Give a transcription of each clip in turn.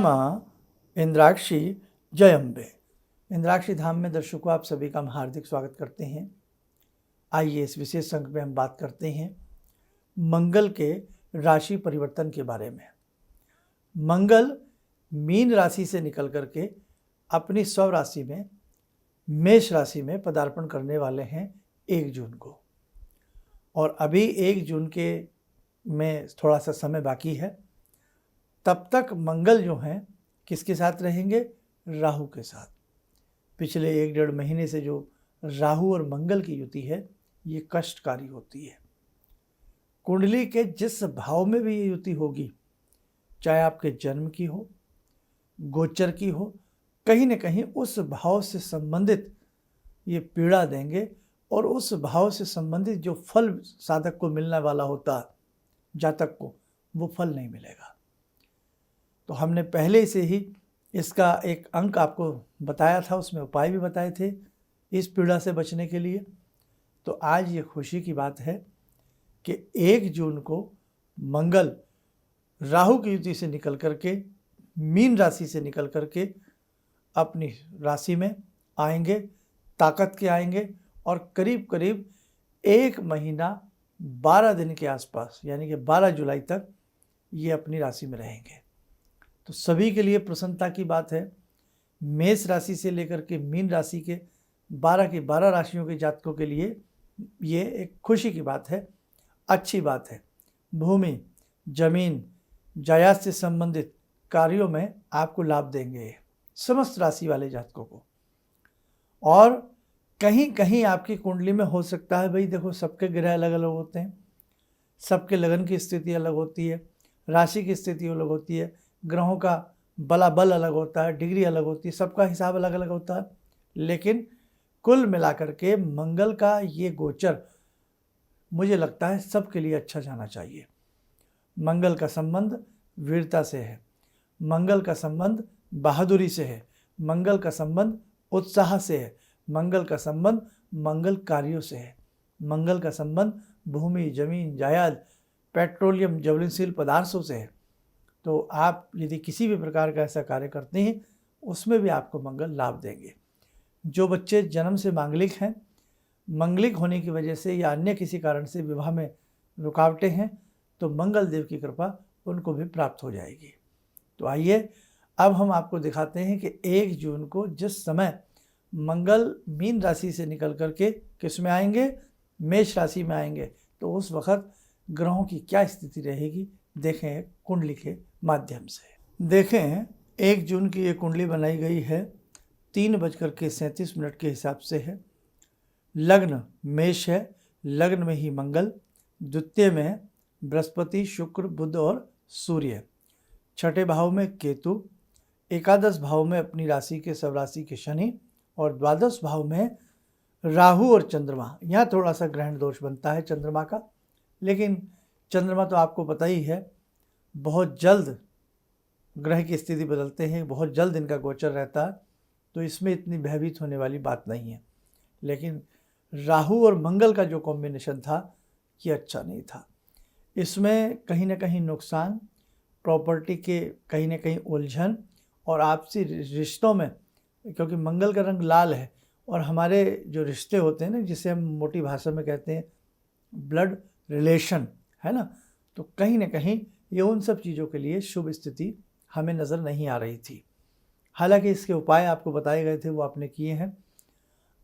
माँ इंद्राक्षी जय अम्बे। इंद्राक्षी धाम में दर्शकों आप सभी का हम हार्दिक स्वागत करते हैं। आइए इस विशेष अंक में हम बात करते हैं मंगल के राशि परिवर्तन के बारे में। मंगल मीन राशि से निकल करके अपनी स्व राशि में मेष राशि में पदार्पण करने वाले हैं 1 जून को, और अभी 1 जून के में थोड़ा सा समय बाकी है। तब तक मंगल जो हैं किसके साथ रहेंगे? राहु के साथ। पिछले 1-1.5 महीने से जो राहु और मंगल की युति है ये कष्टकारी होती है। कुंडली के जिस भाव में भी ये युति होगी, चाहे आपके जन्म की हो, गोचर की हो, कहीं न कहीं उस भाव से संबंधित ये पीड़ा देंगे, और उस भाव से संबंधित जो फल साधक को मिलने वाला होता, जातक को, वो फल नहीं मिलेगा। तो हमने पहले से ही इसका एक अंक आपको बताया था, उसमें उपाय भी बताए थे इस पीड़ा से बचने के लिए। तो आज ये खुशी की बात है कि 1 जून को मंगल राहु की युति से निकल करके मीन राशि से निकल करके अपनी राशि में आएंगे, ताकत के आएंगे, और करीब करीब 1 महीना 12 दिन के आसपास, यानी कि 12 जुलाई तक ये अपनी राशि में रहेंगे। तो सभी के लिए प्रसन्नता की बात है। मेष राशि से लेकर के मीन राशि के 12 की 12 राशियों के जातकों के लिए ये एक खुशी की बात है, अच्छी बात है। भूमि, जमीन, जायदाद से संबंधित कार्यों में आपको लाभ देंगे समस्त राशि वाले जातकों को। और कहीं कहीं आपकी कुंडली में हो सकता है, भाई देखो सबके ग्रह अलग अलग होते हैं, सबके लगन की स्थिति अलग होती है, राशि की स्थिति अलग होती है, ग्रहों का बल अलग होता है, डिग्री अलग होती है, सबका हिसाब अलग अलग होता है। लेकिन कुल मिलाकर के मंगल का ये गोचर मुझे लगता है सबके लिए अच्छा जाना चाहिए। मंगल का संबंध वीरता से है, मंगल का संबंध बहादुरी से है, मंगल का संबंध उत्साह से है, मंगल का संबंध मंगल कार्यों से है, मंगल का संबंध भूमि, जमीन, जायदाद, पेट्रोलियम, ज्वलनशील पदार्थों से है। तो आप यदि किसी भी प्रकार का ऐसा कार्य करते हैं उसमें भी आपको मंगल लाभ देंगे। जो बच्चे जन्म से मांगलिक हैं, मंगलिक होने की वजह से या अन्य किसी कारण से विवाह में रुकावटें हैं, तो मंगल देव की कृपा उनको भी प्राप्त हो जाएगी। तो आइए अब हम आपको दिखाते हैं कि 1 जून को जिस समय मंगल मीन राशि से निकल करके किस में आएंगे? मेष राशि में आएंगे, तो उस वक्त ग्रहों की क्या स्थिति रहेगी देखें कुंडली के माध्यम से। देखें 1 जून की ये कुंडली बनाई गई है, 3:37 के हिसाब से है। लग्न मेष है, लग्न में ही मंगल, द्वितीय में बृहस्पति, शुक्र, बुध और सूर्य, छठे भाव में केतु, एकादश भाव में अपनी राशि के स्वराशि के शनि, और द्वादश भाव में राहु और चंद्रमा। यहाँ थोड़ा सा ग्रहण दोष बनता है चंद्रमा का, लेकिन चंद्रमा तो आपको पता ही है बहुत जल्द ग्रह की स्थिति बदलते हैं, बहुत जल्द इनका गोचर रहता है, तो इसमें इतनी भयभीत होने वाली बात नहीं है। लेकिन राहु और मंगल का जो कॉम्बिनेशन था ये अच्छा नहीं था। इसमें कहीं ना कहीं नुकसान, प्रॉपर्टी के कहीं ना कहीं उलझन, और आपसी रिश्तों में, क्योंकि मंगल का रंग लाल है, और हमारे जो रिश्ते होते हैं ना, जिसे हम मोटी भाषा में कहते हैं ब्लड रिलेशन, है ना, तो कहीं ना कहीं ये उन सब चीज़ों के लिए शुभ स्थिति हमें नज़र नहीं आ रही थी। हालांकि इसके उपाय आपको बताए गए थे, वो आपने किए हैं।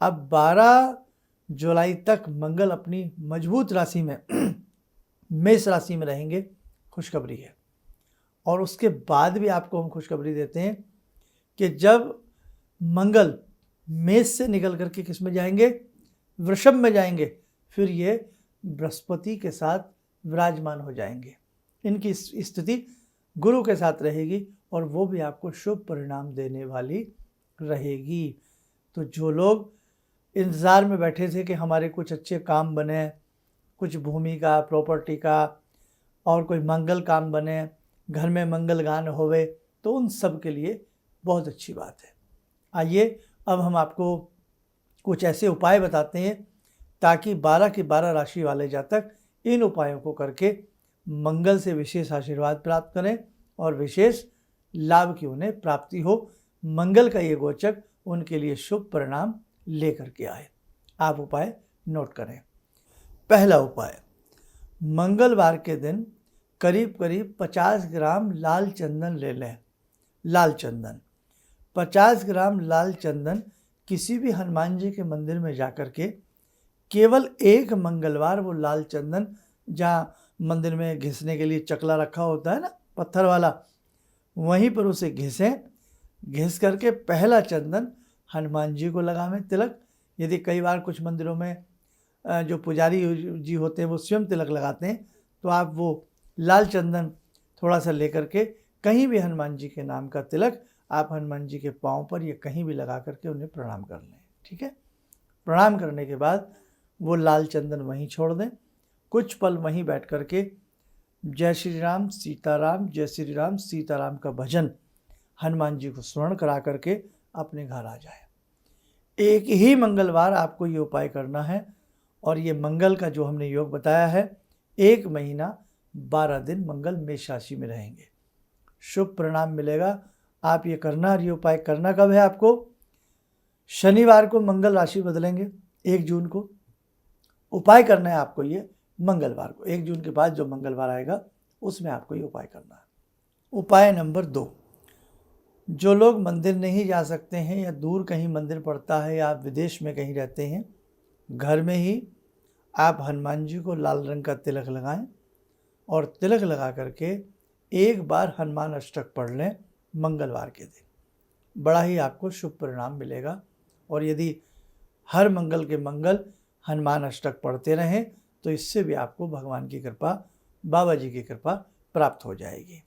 अब 12 जुलाई तक मंगल अपनी मजबूत राशि में मेष राशि में रहेंगे, खुशखबरी है। और उसके बाद भी आपको हम खुशखबरी देते हैं कि जब मंगल मेष से निकल करके किस में जाएंगे? वृषभ में जाएंगे, फिर ये बृहस्पति के साथ विराजमान हो जाएंगे। इनकी स्थिति गुरु के साथ रहेगी, और वो भी आपको शुभ परिणाम देने वाली रहेगी। तो जो लोग इंतज़ार में बैठे थे कि हमारे कुछ अच्छे काम बने, कुछ भूमि का, प्रॉपर्टी का, और कोई मंगल काम बने, घर में मंगल गान होवे, तो उन सब के लिए बहुत अच्छी बात है। आइए अब हम आपको कुछ ऐसे उपाय बताते हैं ताकि 12 की 12 राशि वाले जातक इन उपायों को करके मंगल से विशेष आशीर्वाद प्राप्त करें और विशेष लाभ की उन्हें प्राप्ति हो। मंगल का ये गोचक उनके लिए शुभ परिणाम लेकर के आए। आप उपाय नोट करें। पहला उपाय, मंगलवार के दिन करीब करीब 50 ग्राम लाल चंदन ले लें। लाल चंदन 50 ग्राम लाल चंदन किसी भी हनुमान जी के मंदिर में जाकर के केवल एक मंगलवार वो लाल चंदन, जहाँ मंदिर में घिसने के लिए चकला रखा होता है ना पत्थर वाला, वहीं पर उसे घिसें। घिस करके पहला चंदन हनुमान जी को लगावें तिलक। यदि कई बार कुछ मंदिरों में जो पुजारी जी होते हैं वो स्वयं तिलक लगाते हैं, तो आप वो लाल चंदन थोड़ा सा लेकर के कहीं भी हनुमान जी के नाम का तिलक आप हनुमान जी के पाँव पर या कहीं भी लगा करके उन्हें प्रणाम कर लें। ठीक है। प्रणाम करने के बाद वो लाल चंदन वहीं छोड़ दें। कुछ पल वहीं बैठ करके जय श्री राम सीताराम, जय श्री राम सीताराम का भजन हनुमान जी को स्मरण करा करके अपने घर आ जाए। एक ही मंगलवार आपको ये उपाय करना है, और ये मंगल का जो हमने योग बताया है, 1 महीना 12 दिन मंगल मेष राशि में रहेंगे, शुभ परिणाम मिलेगा। आप ये करना, और ये उपाय करना कब है आपको? शनिवार को मंगल राशि बदलेंगे 1 जून को। उपाय करना है आपको ये मंगलवार को, 1 जून के बाद जो मंगलवार आएगा उसमें आपको ये उपाय करना है। उपाय नंबर 2, जो लोग मंदिर नहीं जा सकते हैं या दूर कहीं मंदिर पड़ता है या आप विदेश में कहीं रहते हैं, घर में ही आप हनुमान जी को लाल रंग का तिलक लगाएं और तिलक लगा करके एक बार हनुमान अष्टक पढ़ लें मंगलवार के दिन। बड़ा ही आपको शुभ परिणाम मिलेगा। और यदि हर मंगल के मंगल हनुमान अष्टक पढ़ते रहें तो इससे भी आपको भगवान की कृपा, बाबा जी की कृपा प्राप्त हो जाएगी।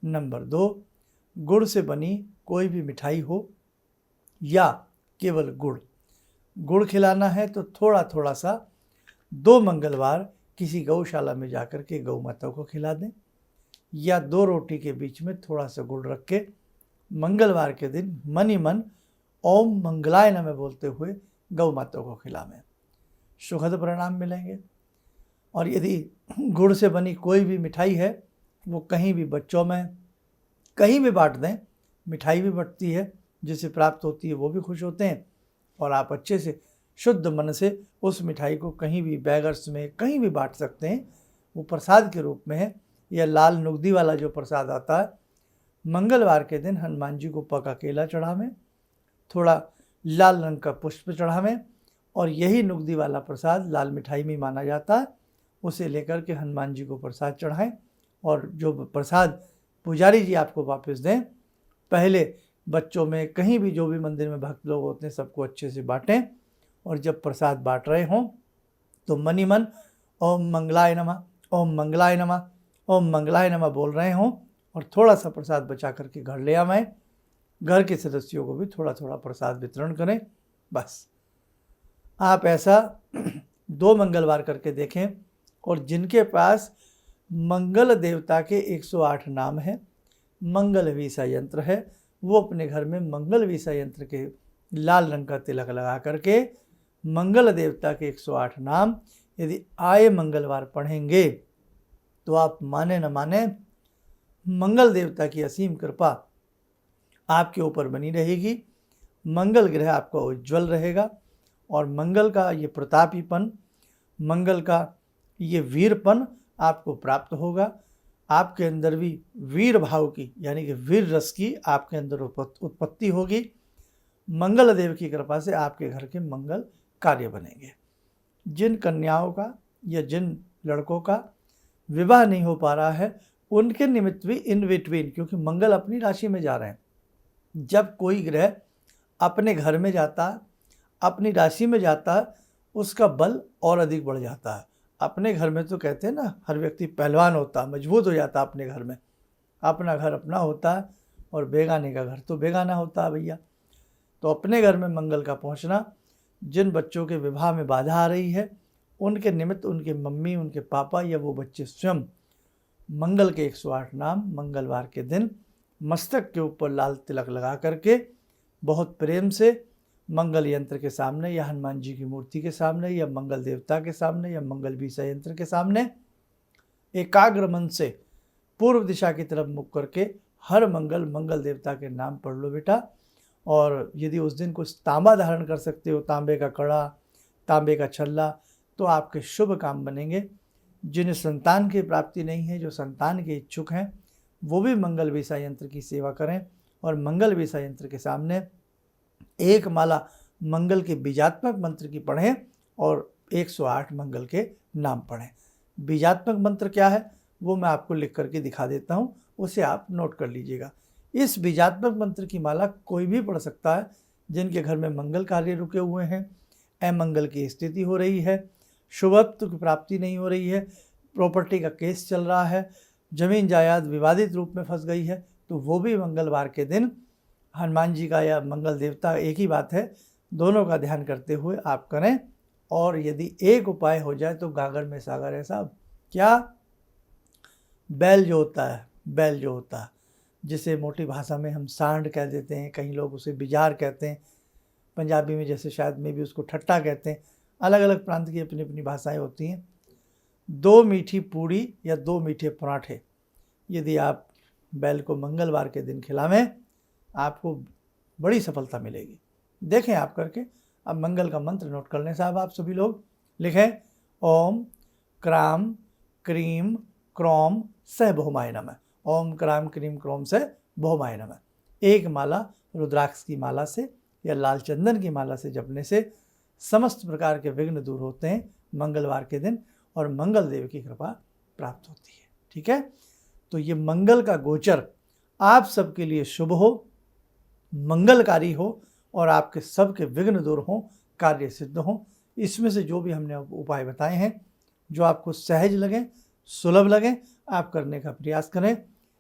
नंबर 2, गुड़ से बनी कोई भी मिठाई हो या केवल गुड़ खिलाना है तो थोड़ा थोड़ा सा 2 मंगलवार किसी गौशाला में जाकर के गौ माता को खिला दें, या 2 रोटी के बीच में थोड़ा सा गुड़ रख के मंगलवार के दिन मन ही मन ओम मंगलाय नमः बोलते हुए गौ माता को खिलावें, सुखद परिणाम मिलेंगे। और यदि गुड़ से बनी कोई भी मिठाई है वो कहीं भी बच्चों में कहीं भी बांट दें, मिठाई भी बंटती है, जिसे प्राप्त होती है वो भी खुश होते हैं, और आप अच्छे से शुद्ध मन से उस मिठाई को कहीं भी बैगर्स में कहीं भी बांट सकते हैं। वो प्रसाद के रूप में है, या लाल नुगदी वाला जो प्रसाद आता है, मंगलवार के दिन हनुमान जी को पका केला चढ़ावें, थोड़ा लाल रंग का पुष्प चढ़ावें, और यही नुगदी वाला प्रसाद लाल मिठाई में माना जाता है, उसे लेकर के हनुमान जी को प्रसाद चढ़ाएं। और जो प्रसाद पुजारी जी आपको वापस दें, पहले बच्चों में कहीं भी जो भी मंदिर में भक्त लोग होते हैं सबको अच्छे से बांटें, और जब प्रसाद बांट रहे हों तो मन ही मन ओम मंगलाय नमः, ओम मंगलाय नमः, ओम मंगलाय नमः बोल रहे हों, और थोड़ा सा प्रसाद बचा करके घर ले आएं। घर के सदस्यों को भी थोड़ा थोड़ा प्रसाद वितरण करें। बस आप ऐसा 2 मंगलवार करके देखें। और जिनके पास मंगल देवता के 108 नाम है, मंगल वीसा यंत्र है, वो अपने घर में मंगल वीसा यंत्र के लाल रंग का तिलक लगा करके मंगल देवता के 108 नाम यदि आए मंगलवार पढ़ेंगे तो आप माने न माने, मंगल देवता की असीम कृपा आपके ऊपर बनी रहेगी। मंगल ग्रह आपका उज्ज्वल रहेगा, और मंगल का ये प्रतापीपन, मंगल का ये वीरपन आपको प्राप्त होगा। आपके अंदर भी वीर भाव की, यानी कि वीर रस की आपके अंदर उत्पत्ति होगी। मंगल देव की कृपा से आपके घर के मंगल कार्य बनेंगे। जिन कन्याओं का या जिन लड़कों का विवाह नहीं हो पा रहा है, उनके निमित्त भी इन बिटवीन, क्योंकि मंगल अपनी राशि में जा रहे हैं, जब कोई ग्रह अपने घर में जाता है, अपनी राशि में जाता है, उसका बल और अधिक बढ़ जाता है। अपने घर में तो कहते हैं ना, हर व्यक्ति पहलवान होता है, मजबूत हो जाता है अपने घर में। अपना घर अपना होता है और बेगाने का घर तो बेगाना होता है भैया। तो अपने घर में मंगल का पहुंचना, जिन बच्चों के विवाह में बाधा आ रही है, उनके निमित्त उनके मम्मी, उनके पापा या वो बच्चे स्वयं मंगल के 108 नाम मंगलवार के दिन मस्तक के ऊपर लाल तिलक लगा करके बहुत प्रेम से मंगल यंत्र के सामने, या हनुमान जी की मूर्ति के सामने, या मंगल देवता के सामने, या मंगल बीसा यंत्र के सामने एकाग्र मन से पूर्व दिशा की तरफ मुख करके हर मंगल मंगल देवता के नाम पढ़ लो बेटा। और यदि उस दिन कुछ तांबा धारण कर सकते हो, तांबे का कड़ा, तांबे का छल्ला, तो आपके शुभ काम बनेंगे। जिन्हें संतान की प्राप्ति नहीं है, जो संतान के इच्छुक हैं, वो भी मंगल बीसा यंत्र की सेवा करें और मंगल बीसा यंत्र के सामने एक माला मंगल के बीजात्मक मंत्र की पढ़ें और 108 मंगल के नाम पढ़ें। बीजात्मक मंत्र क्या है वो मैं आपको लिख करके दिखा देता हूँ, उसे आप नोट कर लीजिएगा। इस बीजात्मक मंत्र की माला कोई भी पढ़ सकता है जिनके घर में मंगल कार्य रुके हुए हैं, अमंगल की स्थिति हो रही है, शुभत्व की प्राप्ति नहीं हो रही है, प्रॉपर्टी का केस चल रहा है, जमीन जायदाद विवादित रूप में फंस गई है, तो वो भी मंगलवार के दिन हनुमान जी का या मंगल देवता एक ही बात है, दोनों का ध्यान करते हुए आप करें। और यदि एक उपाय हो जाए तो गागर में सागर है साहब। क्या? बैल जो होता है, बैल जो होता है जिसे मोटी भाषा में हम सांड कह देते हैं, कई लोग उसे बिजार कहते हैं, पंजाबी में जैसे शायद में भी उसको ठट्टा कहते हैं, अलग अलग प्रांत की अपनी अपनी भाषाएं होती हैं। 2 मीठी पूड़ी या 2 मीठे पराठे यदि आप बैल को मंगलवार के दिन खिलावें, आपको बड़ी सफलता मिलेगी। देखें आप करके। अब मंगल का मंत्र नोट कर लें साहब, आप सभी लोग लिखें। ओम क्राम क्रीम क्रोम से भौमाय नमः। ओम क्राम क्रीम क्रोम से भौमाय नमः। एक माला रुद्राक्ष की माला से या लाल चंदन की माला से जपने से समस्त प्रकार के विघ्न दूर होते हैं मंगलवार के दिन और मंगल देव की कृपा प्राप्त होती है। ठीक है, तो ये मंगल का गोचर आप सबके लिए शुभ हो, मंगलकारी हो और आपके सबके विघ्न दूर हों, कार्य सिद्ध हों। इसमें से जो भी हमने उपाय बताए हैं, जो आपको सहज लगें, सुलभ लगें, आप करने का प्रयास करें।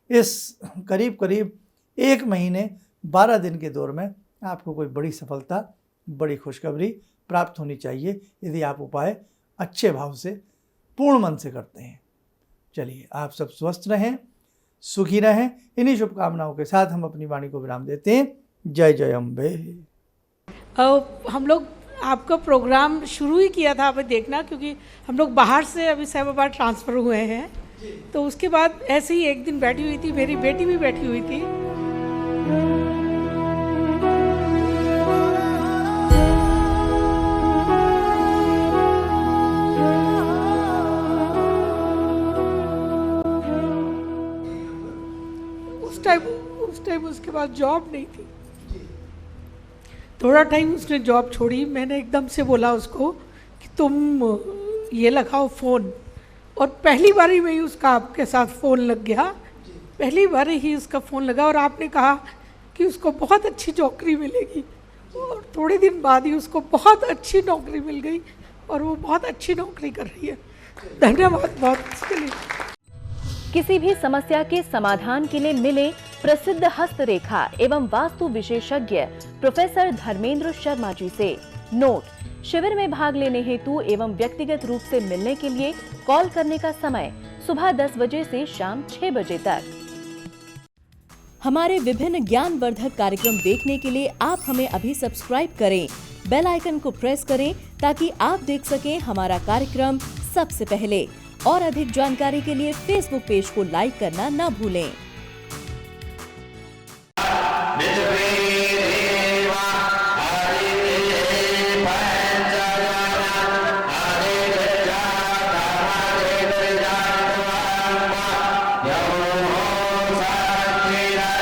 इस करीब करीब 1 महीने 12 दिन के दौर में आपको कोई बड़ी सफलता, बड़ी खुशखबरी प्राप्त होनी चाहिए यदि आप उपाय अच्छे भाव से, पूर्ण मन से करते हैं। चलिए, आप सब स्वस्थ रहें, सुखी रहें। इन्हीं शुभकामनाओं के साथ हम अपनी वाणी को विराम देते हैं। जय जय अम्बे। हम लोग आपका प्रोग्राम शुरू ही किया था अभी देखना, क्योंकि हम लोग बाहर से अभी साहिबाबाद ट्रांसफ़र हुए हैं, तो उसके बाद ऐसे ही एक दिन बैठी हुई थी, मेरी बेटी भी बैठी हुई थी। उस टाइम उसके बाद जॉब नहीं थी। थोड़ा टाइम उसने जॉब छोड़ी, मैंने एकदम से बोला उसको कि तुम ये लगाओ फ़ोन, और पहली बारी में ही उसका आपके साथ फ़ोन लग गया। पहली बार ही उसका फ़ोन लगा और आपने कहा कि उसको बहुत अच्छी नौकरी मिलेगी, और थोड़े दिन बाद ही उसको बहुत अच्छी नौकरी मिल गई और वो बहुत अच्छी नौकरी कर रही है। धन्यवाद बहुत इसके लिए। किसी भी समस्या के समाधान के लिए मिले प्रसिद्ध हस्तरेखा एवं वास्तु विशेषज्ञ प्रोफेसर धर्मेंद्र शर्मा जी से। नोट: शिविर में भाग लेने हेतु एवं व्यक्तिगत रूप से मिलने के लिए कॉल करने का समय सुबह 10 बजे से शाम 6 बजे तक। हमारे विभिन्न ज्ञानवर्धक कार्यक्रम देखने के लिए आप हमें अभी सब्सक्राइब करें, बेल आइकन को प्रेस करें ताकि आप देख सकें हमारा कार्यक्रम सबसे पहले। और अधिक जानकारी के लिए फेसबुक पेज को लाइक करना न भूलें। Yeah.